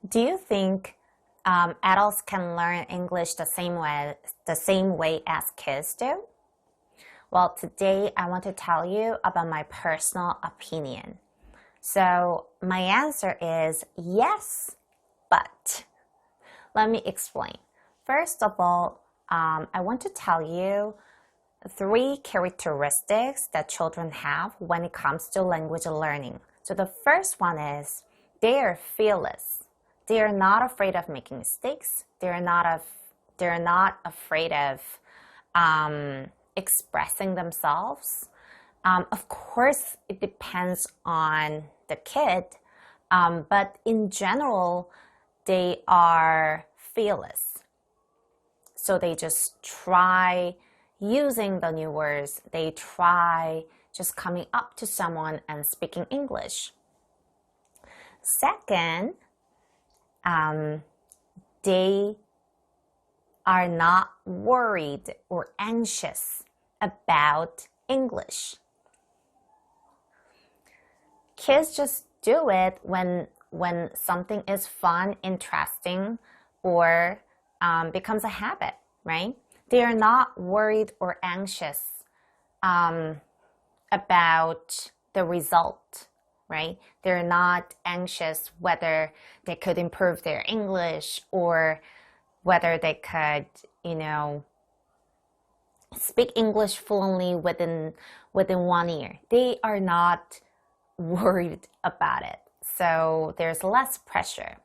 Do you think adults can learn English the same way as kids do? Well, today I want to tell you about my personal opinion. So my answer is yes, but let me explain. First of all, I want to tell you 3 characteristics that children have when it comes to language learning. So the first one is they are fearless. They are not afraid of making mistakes. They're not afraid of expressing themselves. Of course, it depends on the kid, but in general, they are fearless. So they just try using the new words. They try just coming up to someone and speaking English. Second, they are not worried or anxious about English. Kids just do it when something is fun, interesting, or becomes a habit, right? They are not worried or anxious about the result, right? They're not anxious whether they could improve their English or whether they could, speak English fluently within 1 year. They are not worried about it. So there's less pressure.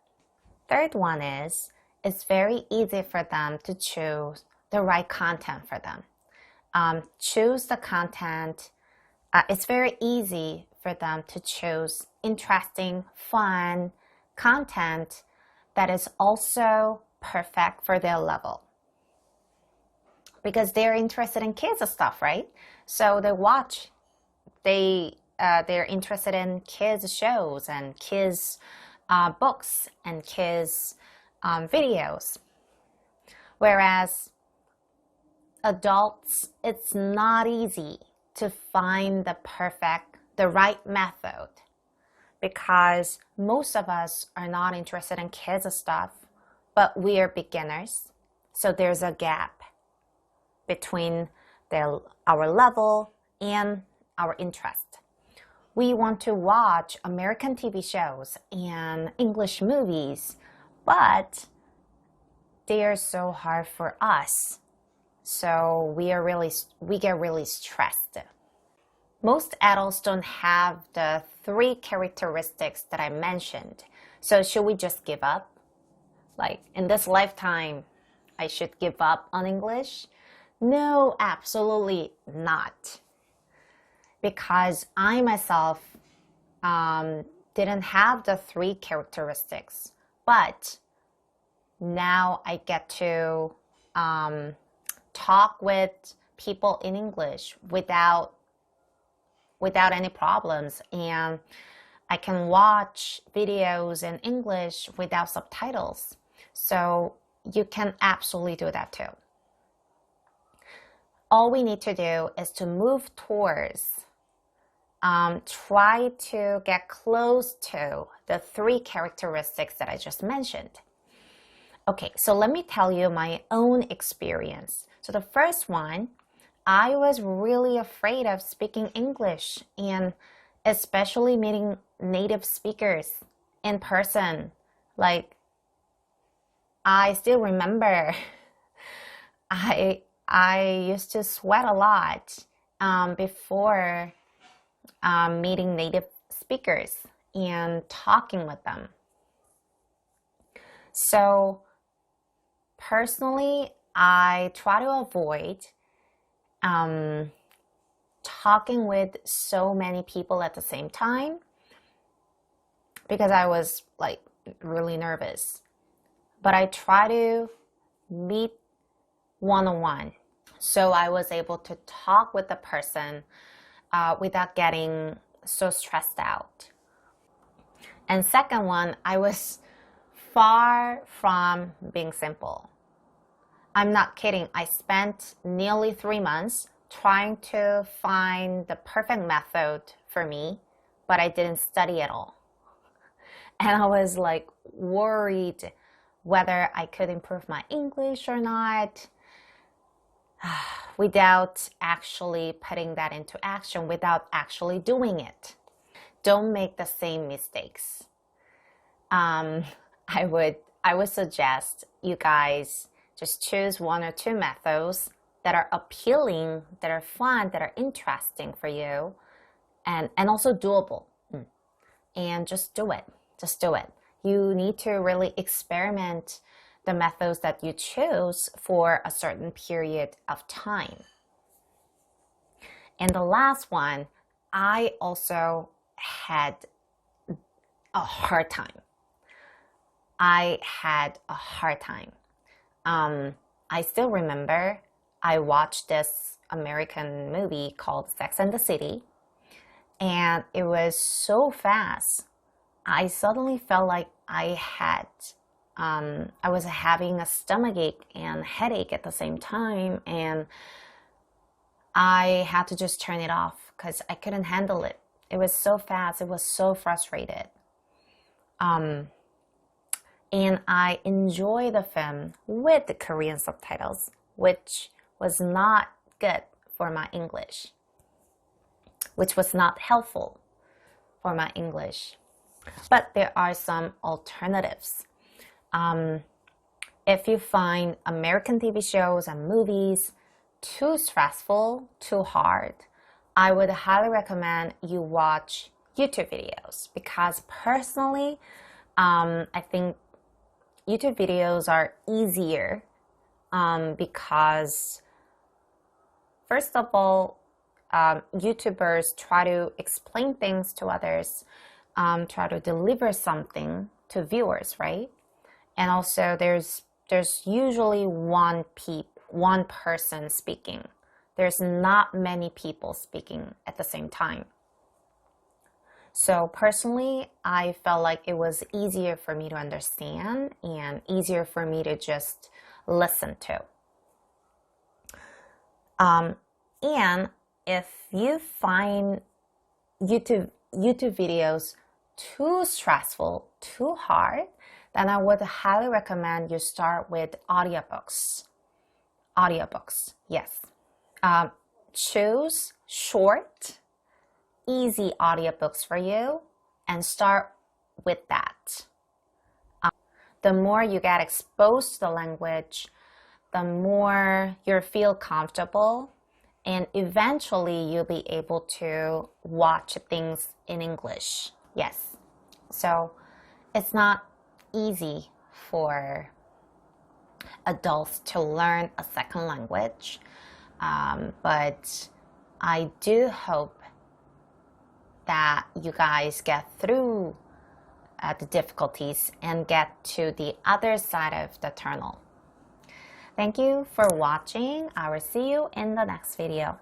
Third one is it's very easy for them to choose the right content for them. Choose the content. It's very easy for them to choose interesting, fun content that is also perfect for their level. Because they're interested in kids stuff, right? So they're interested in kids shows and kids books and kids videos. Whereas adults, it's not easy to find the right method because most of us are not interested in kids stuff, but we are beginners. So there's a gap between our level and our interest. We want to watch American TV shows and English movies, but they are so hard for us. So we get really stressed. Most adults don't have the 3 characteristics that I mentioned. So should we just give up? Like in this lifetime, I should give up on English? No, absolutely not. Because I myself didn't have the 3 characteristics, but now I get to talk with people in English without any problems, and I can watch videos in English without subtitles. So you can absolutely do that too. All we need to do is to move towards, try to get close to the 3 characteristics that I just mentioned. Okay, so let me tell you my own experience. So the first one, I was really afraid of speaking English and especially meeting native speakers in person. Like, I still remember I used to sweat a lot before meeting native speakers and talking with them. So personally, I try to avoid talking with so many people at the same time because I was like really nervous. But I try to meet one-on-one. So I was able to talk with the person without getting so stressed out. And second one, I was far from being simple. I'm not kidding. I spent nearly 3 months trying to find the perfect method for me, but I didn't study at all. And I was like worried whether I could improve my English or not without actually putting that into action, without actually doing it. Don't make the same mistakes. I would suggest you guys just choose 1 or 2 methods that are appealing, that are fun, that are interesting for you, and also doable. And just do it. Just do it. You need to really experiment the methods that you choose for a certain period of time. And the last one, I also had a hard time. I still remember I watched this American movie called Sex and the City, and it was so fast. I suddenly felt like I was having a stomachache and headache at the same time, and I had to just turn it off because I couldn't handle it. It was so fast. It was so frustrated. And I enjoyed the film with the Korean subtitles, which was not good for my English, which was not helpful for my English. But there are some alternatives. If you find American TV shows and movies too stressful, too hard, I would highly recommend you watch YouTube videos, because personally, I think YouTube videos are easier because, first of all, YouTubers try to explain things to others, try to deliver something to viewers, right? And also there's usually one person speaking. There's not many people speaking at the same time. So personally, I felt like it was easier for me to understand and easier for me to just listen to. And if you find YouTube videos too stressful, too hard, then I would highly recommend you start with audiobooks. Audiobooks, yes. Choose short, easy audiobooks for you and start with that. The more you get exposed to the language, the more you feel comfortable, and eventually you'll be able to watch things in English. Yes. So it's not easy for adults to learn a second language, but I do hope that you guys get through the difficulties and get to the other side of the tunnel. Thank you for watching. I will see you in the next video.